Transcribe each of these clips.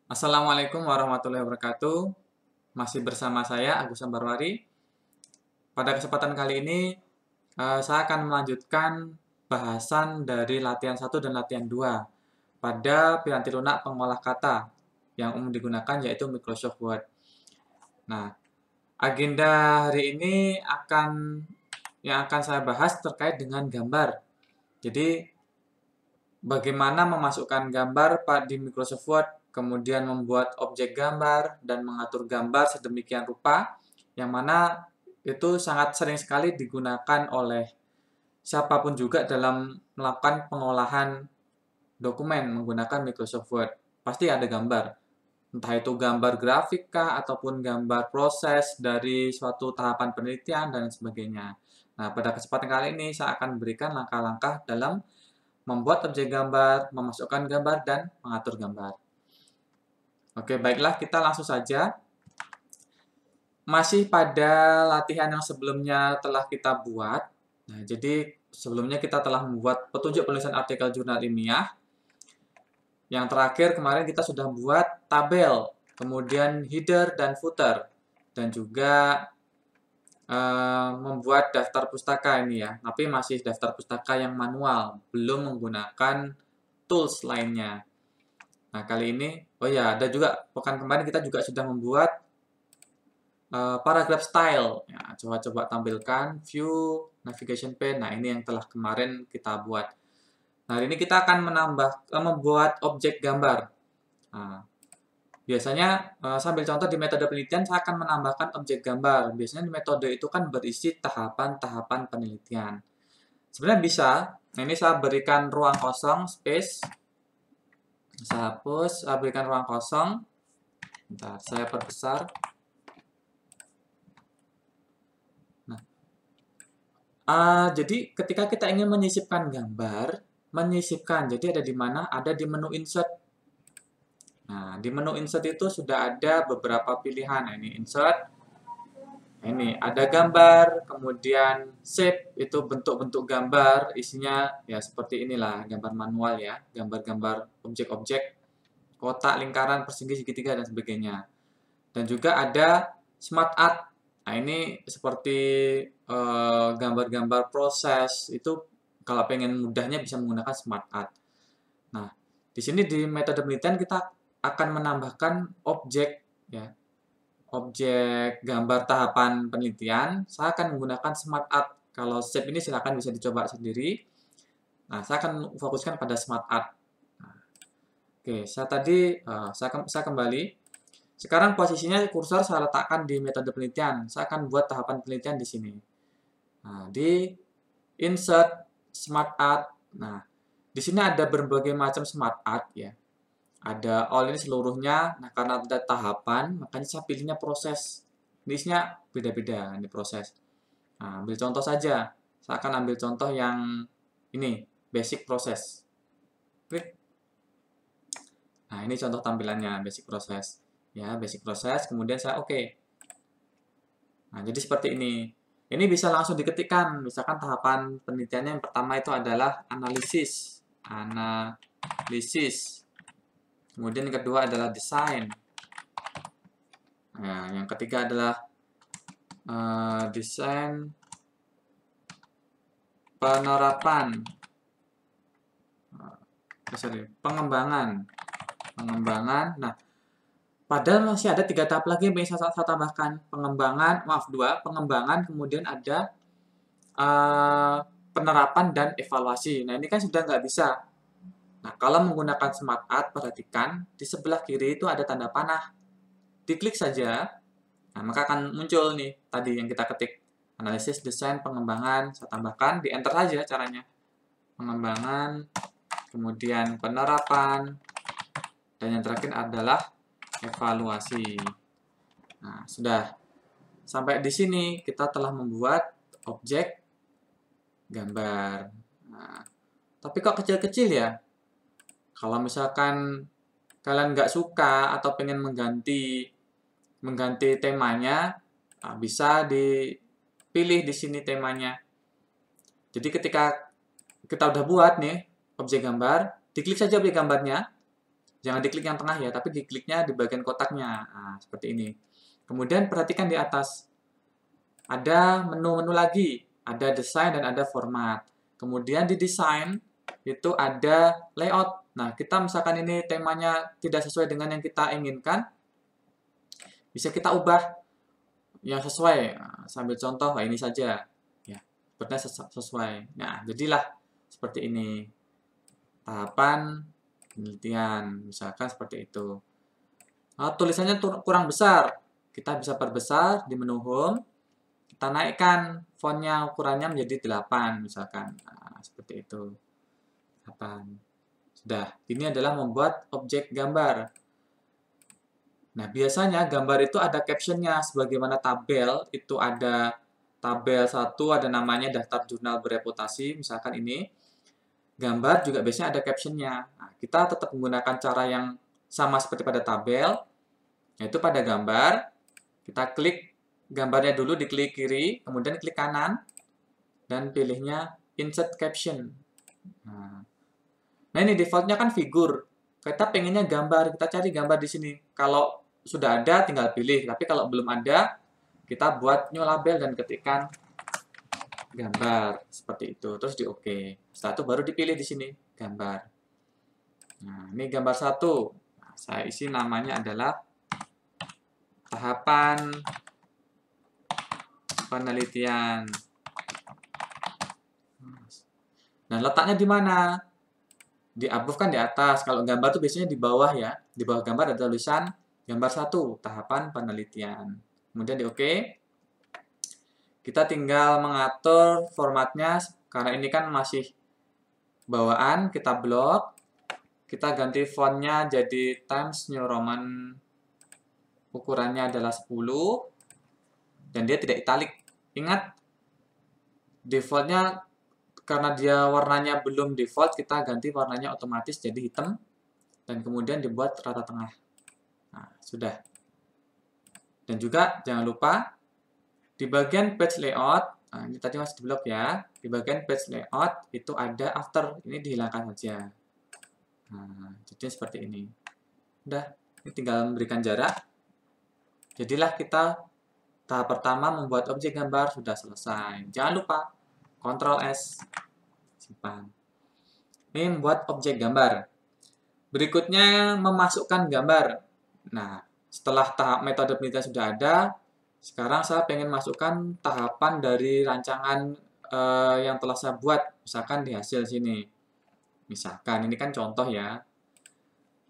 Assalamualaikum warahmatullahi wabarakatuh. Masih bersama saya Agus Sambarwari. Pada kesempatan kali ini saya akan melanjutkan bahasan dari latihan 1 dan latihan 2 pada piranti lunak pengolah kata yang umum digunakan yaitu Microsoft Word. Nah, agenda hari ini yang akan saya bahas terkait dengan gambar. Jadi bagaimana memasukkan gambar di Microsoft Word, kemudian membuat objek gambar dan mengatur gambar sedemikian rupa, yang mana itu sangat sering sekali digunakan oleh siapapun juga dalam melakukan pengolahan dokumen menggunakan Microsoft Word. Pasti ada gambar, entah itu gambar grafik kah, ataupun gambar proses dari suatu tahapan penelitian, dan sebagainya. Nah, pada kesempatan kali ini saya akan berikan langkah-langkah dalam membuat objek gambar, memasukkan gambar, dan mengatur gambar. Oke, baiklah kita langsung saja. Masih pada latihan yang sebelumnya telah kita buat. Nah, jadi sebelumnya kita telah membuat petunjuk penulisan artikel jurnal ilmiah. Yang terakhir kemarin kita sudah buat tabel, kemudian header dan footer, dan juga membuat daftar pustaka ini ya. Tapi masih daftar pustaka yang manual, belum menggunakan tools lainnya. Nah, kali ini, oh ya, ada juga, pekan kemarin kita juga sudah membuat paragraph style. Ya, coba-coba tampilkan, view, navigation pane. Nah, ini yang telah kemarin kita buat. Nah, hari ini kita akan membuat objek gambar. Nah, biasanya, sambil contoh di metode penelitian, saya akan menambahkan objek gambar. Biasanya di metode itu kan berisi tahapan-tahapan penelitian. Sebenarnya bisa, nah ini saya berikan ruang kosong, space. Saya hapus, saya berikan ruang kosong. Bentar, saya perbesar. Nah, jadi ketika kita ingin menyisipkan gambar, jadi ada di mana? Ada di menu insert. Nah, di menu insert itu sudah ada beberapa pilihan. Nah, ini insert. Nah, ini ada gambar, kemudian shape, itu bentuk-bentuk gambar, isinya ya seperti inilah, gambar manual ya, gambar-gambar objek-objek, kotak, lingkaran, persegi, segitiga, dan sebagainya. Dan juga ada smart art. Nah, ini seperti gambar-gambar proses, itu kalau pengen mudahnya bisa menggunakan smart art. Nah, di sini di metode penelitian kita akan menambahkan objek ya, objek gambar tahapan penelitian. Saya akan menggunakan smart art. Kalau shape ini silakan bisa dicoba sendiri. Nah, saya akan fokuskan pada smart art. Nah, oke, saya kembali. Sekarang posisinya kursor saya letakkan di metode penelitian. Saya akan buat tahapan penelitian di sini. Nah, di insert smart art. Nah, di sini ada berbagai macam smart art ya. Ada all ini seluruhnya. Nah, karena ada tahapan, makanya saya pilihnya proses. Listnya beda-beda di proses. Nah, ambil contoh saja. Saya akan ambil contoh yang ini, basic proses. Klik. Nah, ini contoh tampilannya, basic proses. Ya, basic proses, kemudian saya oke. Nah, jadi seperti ini. Ini bisa langsung diketikkan. Misalkan tahapan penelitiannya yang pertama itu adalah analisis. Analisis. Kemudian yang kedua adalah desain. Nah, yang ketiga adalah desain penerapan. Pengembangan. Nah, padahal masih ada 3 tahap lagi yang ingin saya tambahkan. Pengembangan, kemudian ada penerapan dan evaluasi. Nah, ini kan sudah nggak bisa. Nah, kalau menggunakan smart art, perhatikan di sebelah kiri itu ada tanda panah. Diklik saja, nah, maka akan muncul nih tadi yang kita ketik. Analisis, desain, pengembangan, saya tambahkan, di enter saja caranya. Pengembangan, kemudian penerapan, dan yang terakhir adalah evaluasi. Nah, sudah. Sampai di sini kita telah membuat objek gambar. Nah, tapi kok kecil-kecil ya? Kalau misalkan kalian nggak suka atau pengen mengganti temanya, nah bisa dipilih di sini temanya. Jadi ketika kita udah buat nih objek gambar, diklik saja objek gambarnya. Jangan diklik yang tengah ya, tapi dikliknya di bagian kotaknya. Nah, seperti ini. Kemudian perhatikan di atas. Ada menu-menu lagi. Ada desain dan ada format. Kemudian di desain itu ada layout. Nah, kita misalkan ini temanya tidak sesuai dengan yang kita inginkan, bisa kita ubah yang sesuai. Nah, sambil contoh, ini saja. Ya, sepertinya sesuai. Nah, jadilah seperti ini. Tahapan penelitian, misalkan seperti itu. Tulisannya kurang besar, kita bisa perbesar di menu home, kita naikkan fontnya ukurannya menjadi 8 misalkan. Nah, seperti itu. 8. Sudah, ini adalah membuat objek gambar. Nah, biasanya gambar itu ada captionnya, sebagaimana tabel, itu ada tabel 1, ada namanya daftar jurnal bereputasi, misalkan ini. Gambar juga biasanya ada captionnya. Nah, kita tetap menggunakan cara yang sama seperti pada tabel, yaitu pada gambar, kita klik gambarnya dulu, diklik kiri, kemudian klik kanan, dan pilihnya insert caption. Nah ini defaultnya kan figur. Kita pengennya gambar, kita cari gambar di sini. Kalau sudah ada, tinggal pilih. Tapi kalau belum ada, kita buat new label dan ketikkan gambar seperti itu, terus di OK. Setelah itu baru dipilih di sini gambar. Nah, ini gambar 1. Nah, saya isi namanya adalah tahapan penelitian. Nah, letaknya di mana? Di above kan di atas. Kalau gambar tuh biasanya di bawah ya. Di bawah gambar ada tulisan gambar 1, tahapan penelitian. Kemudian di OK. Kita tinggal mengatur formatnya, karena ini kan masih bawaan, kita blok. Kita ganti fontnya jadi Times New Roman. Ukurannya adalah 10. Dan dia tidak italic. Ingat, defaultnya karena dia warnanya belum default, kita ganti warnanya otomatis jadi hitam. Dan kemudian dibuat rata tengah. Nah, sudah. Dan juga jangan lupa di bagian page layout, nah ini tadi masih di blok ya, di bagian page layout itu ada after, ini dihilangkan saja. Nah, jadi seperti ini. Udah, ini tinggal memberikan jarak. Jadilah kita tahap pertama membuat objek gambar sudah selesai. Jangan lupa, Ctrl S, simpan. Ini membuat objek gambar. Berikutnya memasukkan gambar. Nah, setelah tahap metode penelitian sudah ada, sekarang saya pengen masukkan tahapan dari rancangan yang telah saya buat, misalkan di hasil sini. Misalkan, ini kan contoh ya.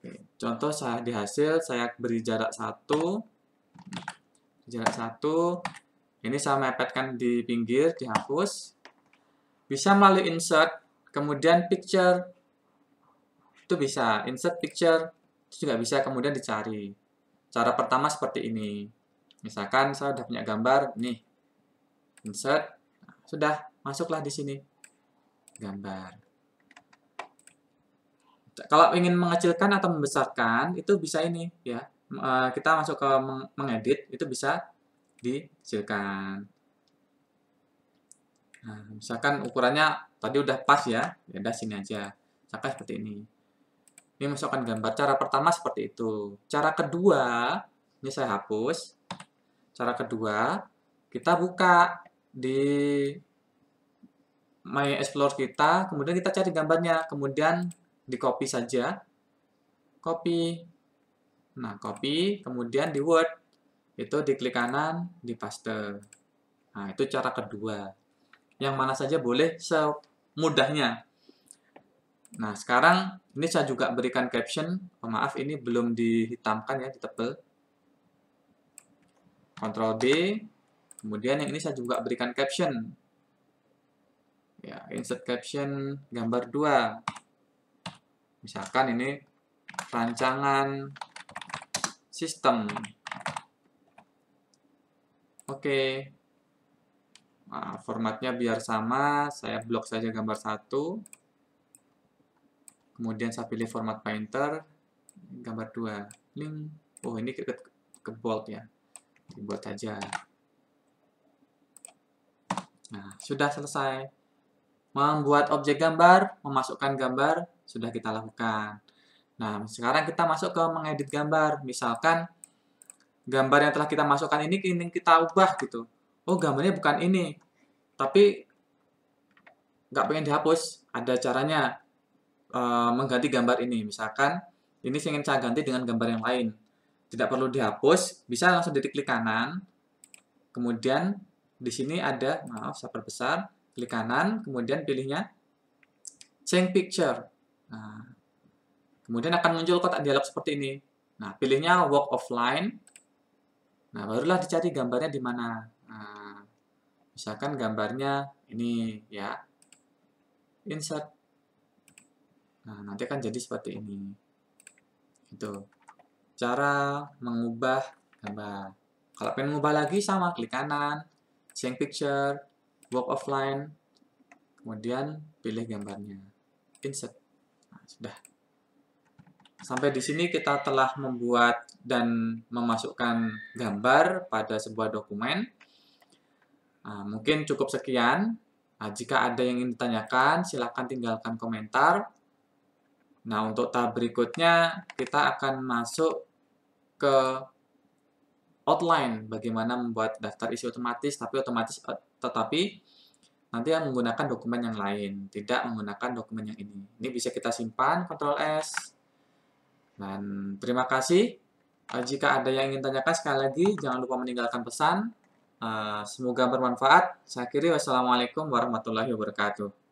Oke, contoh saya di hasil, saya beri jarak 1. Jarak 1. Ini saya mepetkan di pinggir, dihapus. Bisa melalui insert, kemudian picture. Itu bisa, insert picture. Itu juga bisa kemudian dicari. Cara pertama seperti ini. Misalkan saya sudah punya gambar, nih, insert, nah, sudah, masuklah di sini, gambar. Kalau ingin mengecilkan atau membesarkan, itu bisa ini, ya, kita masuk ke mengedit, itu bisa dikecilkan. Nah, misalkan ukurannya tadi udah pas ya, ya udah sini aja, misalkan seperti ini. Ini masukkan gambar, cara pertama seperti itu. Cara kedua, ini saya hapus. Cara kedua, kita buka di My Explore kita, kemudian kita cari gambarnya, kemudian di copy saja. Copy. Nah, copy, kemudian di Word. Itu diklik kanan, di paste. Nah, itu cara kedua. Yang mana saja boleh semudahnya. Nah, sekarang ini saya juga berikan caption. Oh, maaf, ini belum dihitamkan ya, ditebel. Ctrl D, kemudian yang ini saya juga berikan caption. Ya, insert caption gambar 2. Misalkan ini rancangan sistem. Oke. Nah, formatnya biar sama, saya blok saja gambar 1. Kemudian saya pilih format painter, gambar 2. Link. Oh, ini ke bold ya. Dibuat saja. Nah, sudah selesai. Membuat objek gambar, memasukkan gambar, sudah kita lakukan. Nah, sekarang kita masuk ke mengedit gambar. Misalkan gambar yang telah kita masukkan ini ingin kita ubah gitu. Oh, gambarnya bukan ini, tapi nggak pengen dihapus. Ada caranya mengganti gambar ini. Misalkan ini ingin saya ganti dengan gambar yang lain. Tidak perlu dihapus, bisa langsung diklik kanan. Kemudian di sini ada, maaf, saya perbesar, klik kanan, kemudian pilihnya Change Picture. Nah, kemudian akan muncul kotak dialog seperti ini. Nah, pilihnya Walk Offline. Nah, barulah dicari gambarnya di mana. Nah, misalkan gambarnya ini ya, insert. Nah, nanti akan jadi seperti ini. Itu cara mengubah gambar. Kalau pengen mengubah lagi sama, klik kanan, Change Picture, Walk Offline, kemudian pilih gambarnya, insert. Nah, sudah. Sampai di sini kita telah membuat dan memasukkan gambar pada sebuah dokumen. Nah, mungkin cukup sekian. Nah, jika ada yang ingin ditanyakan, silakan tinggalkan komentar. Nah, untuk tahap berikutnya, kita akan masuk ke outline, bagaimana membuat daftar isi otomatis, tetapi nanti yang menggunakan dokumen yang lain, tidak menggunakan dokumen yang ini. Ini bisa kita simpan, Ctrl S. Dan terima kasih. Jika ada yang ingin tanyakan, sekali lagi jangan lupa meninggalkan pesan. Semoga bermanfaat. Saya akhiri, wassalamualaikum warahmatullahi wabarakatuh.